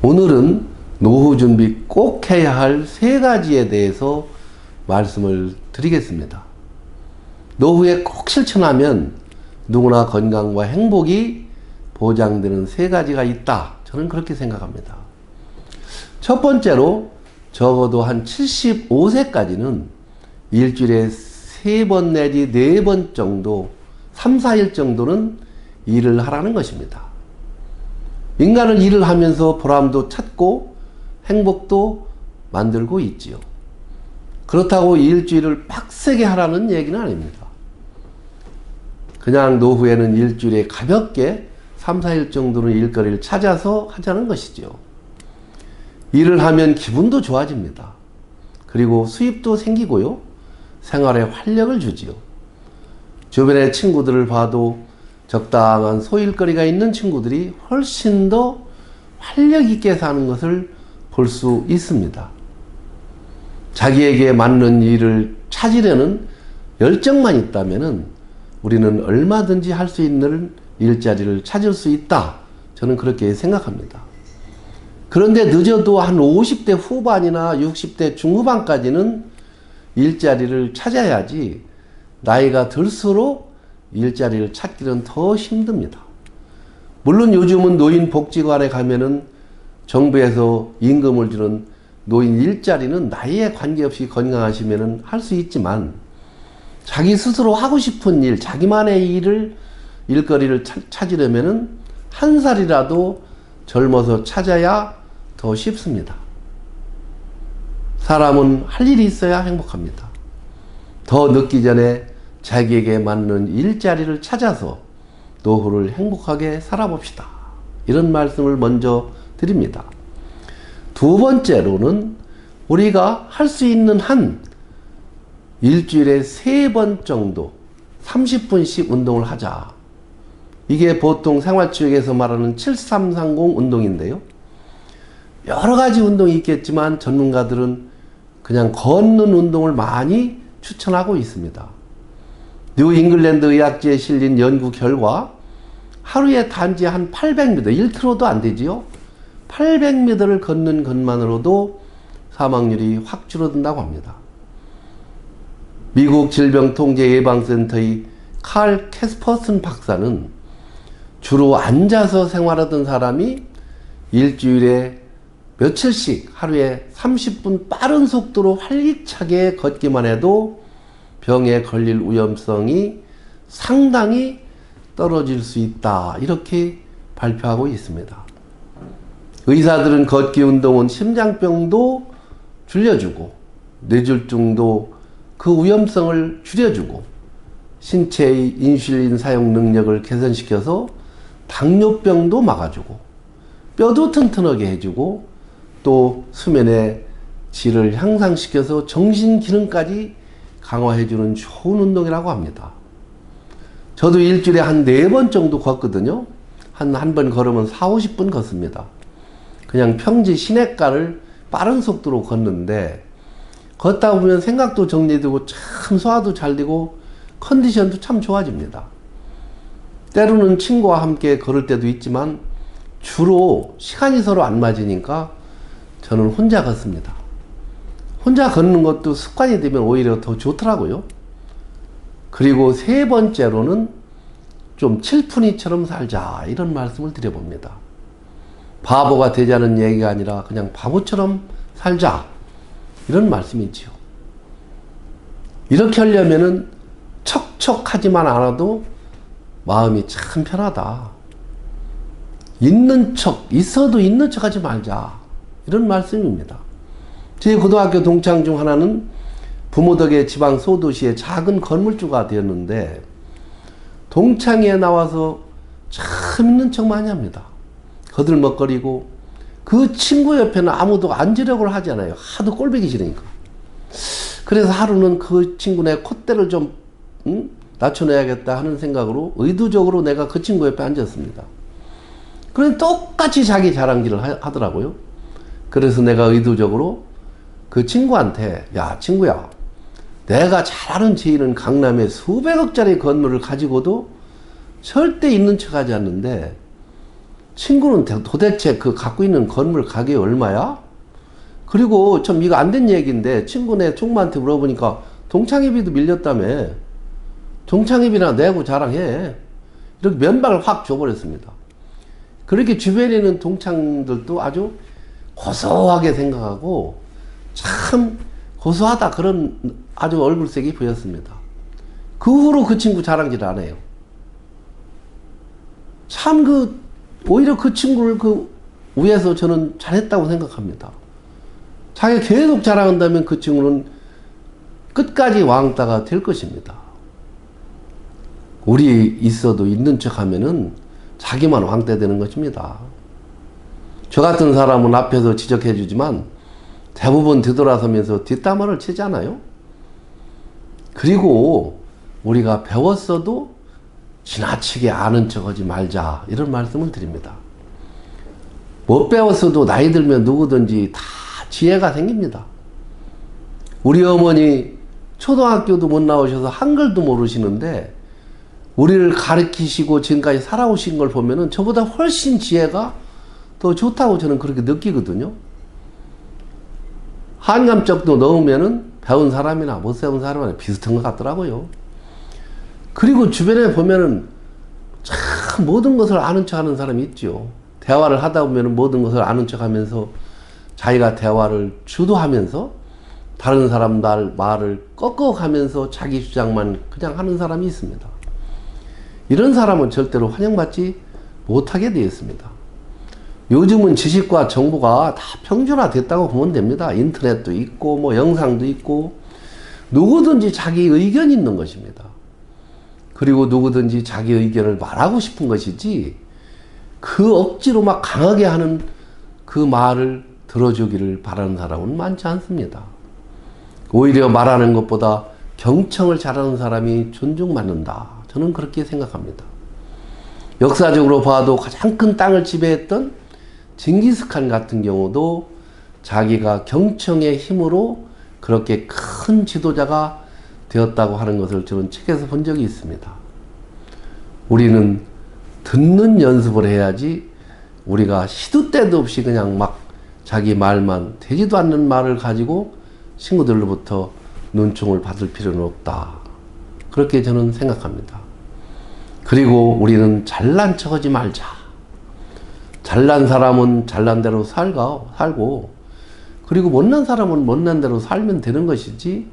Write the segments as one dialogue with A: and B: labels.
A: 오늘은 노후 준비 꼭 해야 할 3가지에 대해서 말씀을 드리겠습니다. 노후에 꼭 실천하면 누구나 건강과 행복이 보장되는 3가지가 있다. 저는 그렇게 생각합니다. 첫 번째로 적어도 한 75세까지는 일주일에 3번 내지 4번 정도, 3, 4일 정도는 일을 하라는 것입니다. 인간은 일을 하면서 보람도 찾고 행복도 만들고 있지요. 그렇다고 일주일을 빡세게 하라는 얘기는 아닙니다. 그냥 노후에는 일주일에 가볍게 3, 4일 정도는 일거리를 찾아서 하자는 것이죠. 일을 하면 기분도 좋아집니다. 그리고 수입도 생기고요. 생활에 활력을 주지요. 주변의 친구들을 봐도 적당한 소일거리가 있는 친구들이 훨씬 더 활력 있게 사는 것을 볼 수 있습니다. 자기에게 맞는 일을 찾으려는 열정만 있다면 우리는 얼마든지 할 수 있는 일자리를 찾을 수 있다. 저는 그렇게 생각합니다. 그런데 늦어도 한 50대 후반이나 60대 중후반까지는 일자리를 찾아야지 나이가 들수록 일자리를 찾기는 더 힘듭니다. 물론 요즘은 노인복지관에 가면은 정부에서 임금을 주는 노인 일자리는 나이에 관계없이 건강하시면은 할 수 있지만 자기 스스로 하고 싶은 일, 자기만의 일거리를 찾으려면은 한 살이라도 젊어서 찾아야 더 쉽습니다. 사람은 할 일이 있어야 행복합니다. 더 늦기 전에 자기에게 맞는 일자리를 찾아서 노후를 행복하게 살아봅시다. 이런 말씀을 먼저 드립니다. 두 번째로는 우리가 할 수 있는 한 일주일에 3번 정도 30분씩 운동을 하자. 이게 보통 생활체육에서 말하는 7330 운동인데요. 여러 가지 운동이 있겠지만 전문가들은 그냥 걷는 운동을 많이 추천하고 있습니다. 뉴 잉글랜드 의학지에 실린 연구 결과 하루에 단지 한 800m, 1km도 안 되지요. 800m를 걷는 것만으로도 사망률이 확 줄어든다고 합니다. 미국 질병통제예방센터의 칼 캐스퍼슨 박사는 주로 앉아서 생활하던 사람이 일주일에 며칠씩 하루에 30분 빠른 속도로 활기차게 걷기만 해도 병에 걸릴 위험성이 상당히 떨어질 수 있다. 이렇게 발표하고 있습니다. 의사들은 걷기 운동은 심장병도 줄여주고 뇌졸중도 그 위험성을 줄여주고 신체의 인슐린 사용 능력을 개선시켜서 당뇨병도 막아주고 뼈도 튼튼하게 해주고 또 수면의 질을 향상시켜서 정신기능까지 강화해주는 좋은 운동이라고 합니다. 저도 일주일에 한 4번 정도 걷거든요. 한 번 걸으면 4, 50분 걷습니다. 그냥 평지 시냇가를 빠른 속도로 걷는데 걷다 보면 생각도 정리되고 참 소화도 잘 되고 컨디션도 참 좋아집니다. 때로는 친구와 함께 걸을 때도 있지만 주로 시간이 서로 안 맞으니까 저는 혼자 걷습니다. 혼자 걷는 것도 습관이 되면 오히려 더 좋더라고요. 그리고 3번째로는 좀 칠푼이처럼 살자 이런 말씀을 드려봅니다. 바보가 되자는 얘기가 아니라 그냥 바보처럼 살자 이런 말씀이지요. 이렇게 하려면은 척척하지만 않아도 마음이 참 편하다. 있어도 있는 척 하지 말자 이런 말씀입니다. 제 고등학교 동창 중 하나는 부모 덕에 지방 소도시의 작은 건물주가 되었는데 동창회에 나와서 참 있는 척 많이 합니다. 거들먹거리고 그 친구 옆에는 아무도 앉으려고 하지 않아요. 하도 꼴보기 싫으니까. 그래서 하루는 그 친구네 콧대를 좀 낮춰내야겠다 하는 생각으로 의도적으로 내가 그 친구 옆에 앉았습니다. 그런데 똑같이 자기 자랑질을 하더라고요. 그래서 내가 의도적으로 그 친구한테 야 친구야 내가 잘 아는 지인은 강남에 수백억짜리 건물을 가지고도 절대 있는 척 하지 않는데 친구는 도대체 그 갖고 있는 건물 가격이 얼마야? 그리고 좀 이거 안 된 얘기인데 친구네 총무한테 물어보니까 동창회비도 밀렸다며. 동창회비나 내고 자랑해. 이렇게 면박을 확 줘버렸습니다. 그렇게 주변에 있는 동창들도 아주 고소하게 생각하고 참 고소하다 그런 아주 얼굴색이 보였습니다. 그 후로 그 친구 자랑질 안 해요. 참 오히려 그 친구를 위해서 저는 잘했다고 생각합니다. 자기가 계속 자랑한다면 그 친구는 끝까지 왕따가 될 것입니다. 우리 있어도 있는 척 하면은 자기만 왕따 되는 것입니다. 저 같은 사람은 앞에서 지적해 주지만 대부분 뒤돌아서면서 뒷담화를 치잖아요. 그리고 우리가 배웠어도 지나치게 아는 척 하지 말자, 이런 말씀을 드립니다. 못 배웠어도 나이 들면 누구든지 다 지혜가 생깁니다. 우리 어머니 초등학교도 못 나오셔서 한글도 모르시는데 우리를 가르치시고 지금까지 살아오신 걸 보면은 저보다 훨씬 지혜가 더 좋다고 저는 그렇게 느끼거든요. 한감적도 넣으면은 배운 사람이나 못 배운 사람이나 비슷한 것 같더라고요. 그리고 주변에 보면은 참 모든 것을 아는 척 하는 사람이 있죠. 대화를 하다 보면은 모든 것을 아는 척 하면서 자기가 대화를 주도하면서 다른 사람 말을 꺾어가면서 자기 주장만 그냥 하는 사람이 있습니다. 이런 사람은 절대로 환영받지 못하게 되어 있습니다. 요즘은 지식과 정보가 다 평준화됐다고 보면 됩니다. 인터넷도 있고 뭐 영상도 있고 누구든지 자기 의견이 있는 것입니다. 그리고 누구든지 자기 의견을 말하고 싶은 것이지 그 억지로 막 강하게 하는 그 말을 들어주기를 바라는 사람은 많지 않습니다. 오히려 말하는 것보다 경청을 잘하는 사람이 존중받는다. 저는 그렇게 생각합니다. 역사적으로 봐도 가장 큰 땅을 지배했던 징기스칸 같은 경우도 자기가 경청의 힘으로 그렇게 큰 지도자가 되었다고 하는 것을 저는 책에서 본 적이 있습니다. 우리는 듣는 연습을 해야지 우리가 시도 때도 없이 그냥 막 자기 말만 되지도 않는 말을 가지고 친구들로부터 눈총을 받을 필요는 없다. 그렇게 저는 생각합니다. 그리고 우리는 잘난 척하지 말자. 잘난 사람은 잘난 대로 살고 그리고 못난 사람은 못난 대로 살면 되는 것이지.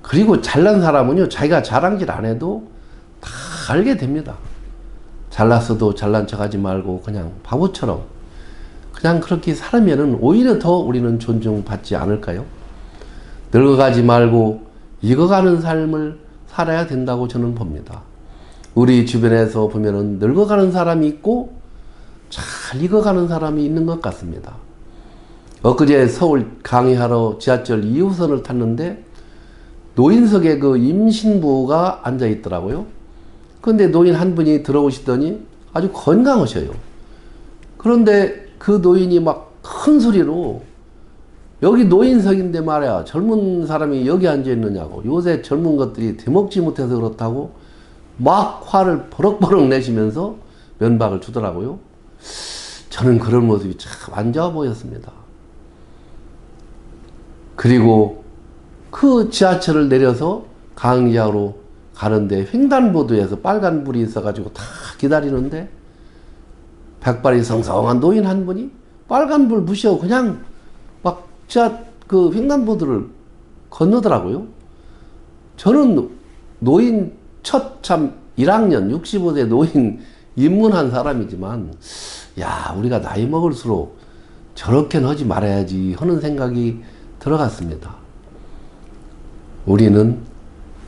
A: 그리고 잘난 사람은요 자기가 자랑질 안 해도 다 알게 됩니다. 잘났어도 잘난 척하지 말고 그냥 바보처럼 그냥 그렇게 살면은 오히려 더 우리는 존중받지 않을까요? 늙어가지 말고 익어가는 삶을 살아야 된다고 저는 봅니다. 우리 주변에서 보면은 늙어가는 사람이 있고 잘 익어가는 사람이 있는 것 같습니다. 엊그제 서울 강의하러 지하철 2호선을 탔는데 노인석에 그 임신부가 앉아 있더라고요. 그런데 노인 한 분이 들어오시더니 아주 건강하셔요. 그런데 그 노인이 막 큰 소리로 여기 노인석인데 말이야 젊은 사람이 여기 앉아 있느냐고, 요새 젊은 것들이 대먹지 못해서 그렇다고 막 화를 버럭버럭 내시면서 면박을 주더라고요. 저는 그런 모습이 참 안 좋아 보였습니다. 그리고 그 지하철을 내려서 강의하러 가는데 횡단보도에서 빨간불이 있어가지고 다 기다리는데 백발이 성성한 노인 한 분이 빨간불 무시하고 그냥 막 그 횡단보도를 건너더라고요. 저는 노인 참 1학년 65세 노인 입문한 사람이지만 야 우리가 나이 먹을수록 저렇게는 하지 말아야지 하는 생각이 들어갔습니다. 우리는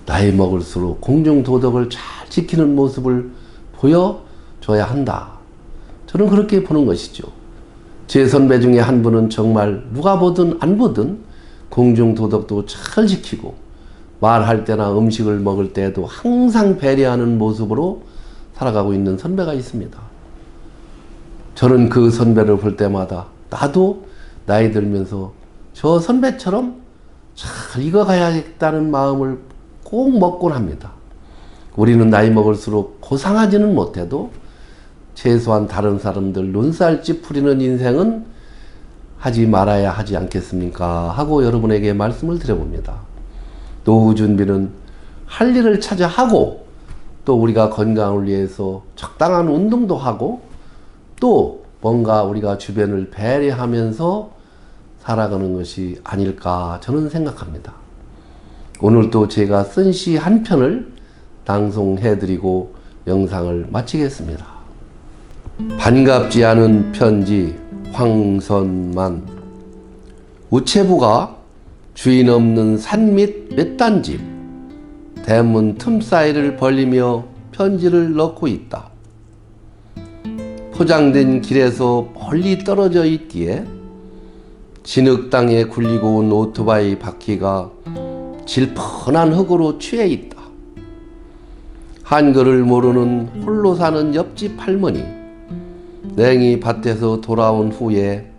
A: 나이 먹을수록 공중도덕을 잘 지키는 모습을 보여줘야 한다. 저는 그렇게 보는 것이죠. 제 선배 중에 한 분은 정말 누가 보든 안 보든 공중도덕도 잘 지키고 말할 때나 음식을 먹을 때에도 항상 배려하는 모습으로 살아가고 있는 선배가 있습니다. 저는 그 선배를 볼 때마다 나도 나이 들면서 저 선배처럼 잘 익어가야겠다는 마음을 꼭 먹곤 합니다. 우리는 나이 먹을수록 고상하지는 못해도 최소한 다른 사람들 눈살 찌푸리는 인생은 하지 말아야 하지 않겠습니까? 하고 여러분에게 말씀을 드려봅니다. 노후 준비는 할 일을 찾아 하고, 또 우리가 건강을 위해서 적당한 운동도 하고, 또 뭔가 우리가 주변을 배려하면서 살아가는 것이 아닐까 저는 생각합니다. 오늘 또 제가 쓴 시 한 편을 낭송해드리고 영상을 마치겠습니다. 반갑지 않은 편지 황선만. 우체부가 주인 없는 산 밑 몇 단집 대문 틈 사이를 벌리며 편지를 넣고 있다. 포장된 길에서 멀리 떨어져 있기에 진흙 땅에 굴리고 온 오토바이 바퀴가 질펀한 흙으로 취해 있다. 한글을 모르는 홀로 사는 옆집 할머니, 냉이 밭에서 돌아온 후에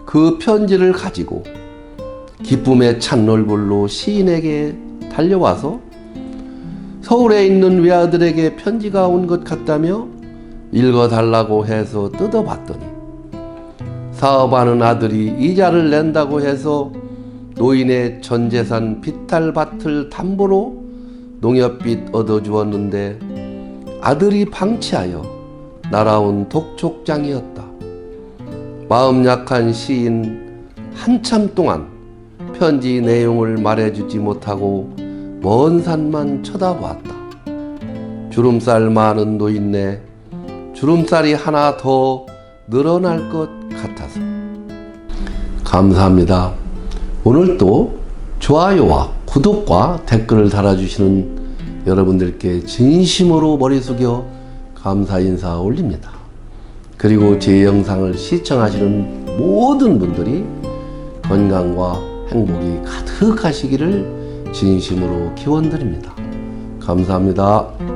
A: 그 편지를 가지고 기쁨에 찬 얼굴로 시인에게 달려와서 서울에 있는 외아들에게 편지가 온 것 같다며 읽어달라고 해서 뜯어봤더니 사업하는 아들이 이자를 낸다고 해서 노인의 전재산 비탈밭을 담보로 농협빚 얻어주었는데 아들이 방치하여 날아온 독촉장이었다. 마음 약한 시인 한참 동안 편지 내용을 말해주지 못하고 먼 산만 쳐다보았다. 주름살 많은 노인네, 주름살이 하나 더 늘어날 것 같아서. 감사합니다. 오늘 또 좋아요와 구독과 댓글을 달아주시는 여러분들께 진심으로 머리 숙여 감사 인사 올립니다. 그리고 제 영상을 시청하시는 모든 분들이 건강과 행복이 가득하시기를 진심으로 기원드립니다. 감사합니다.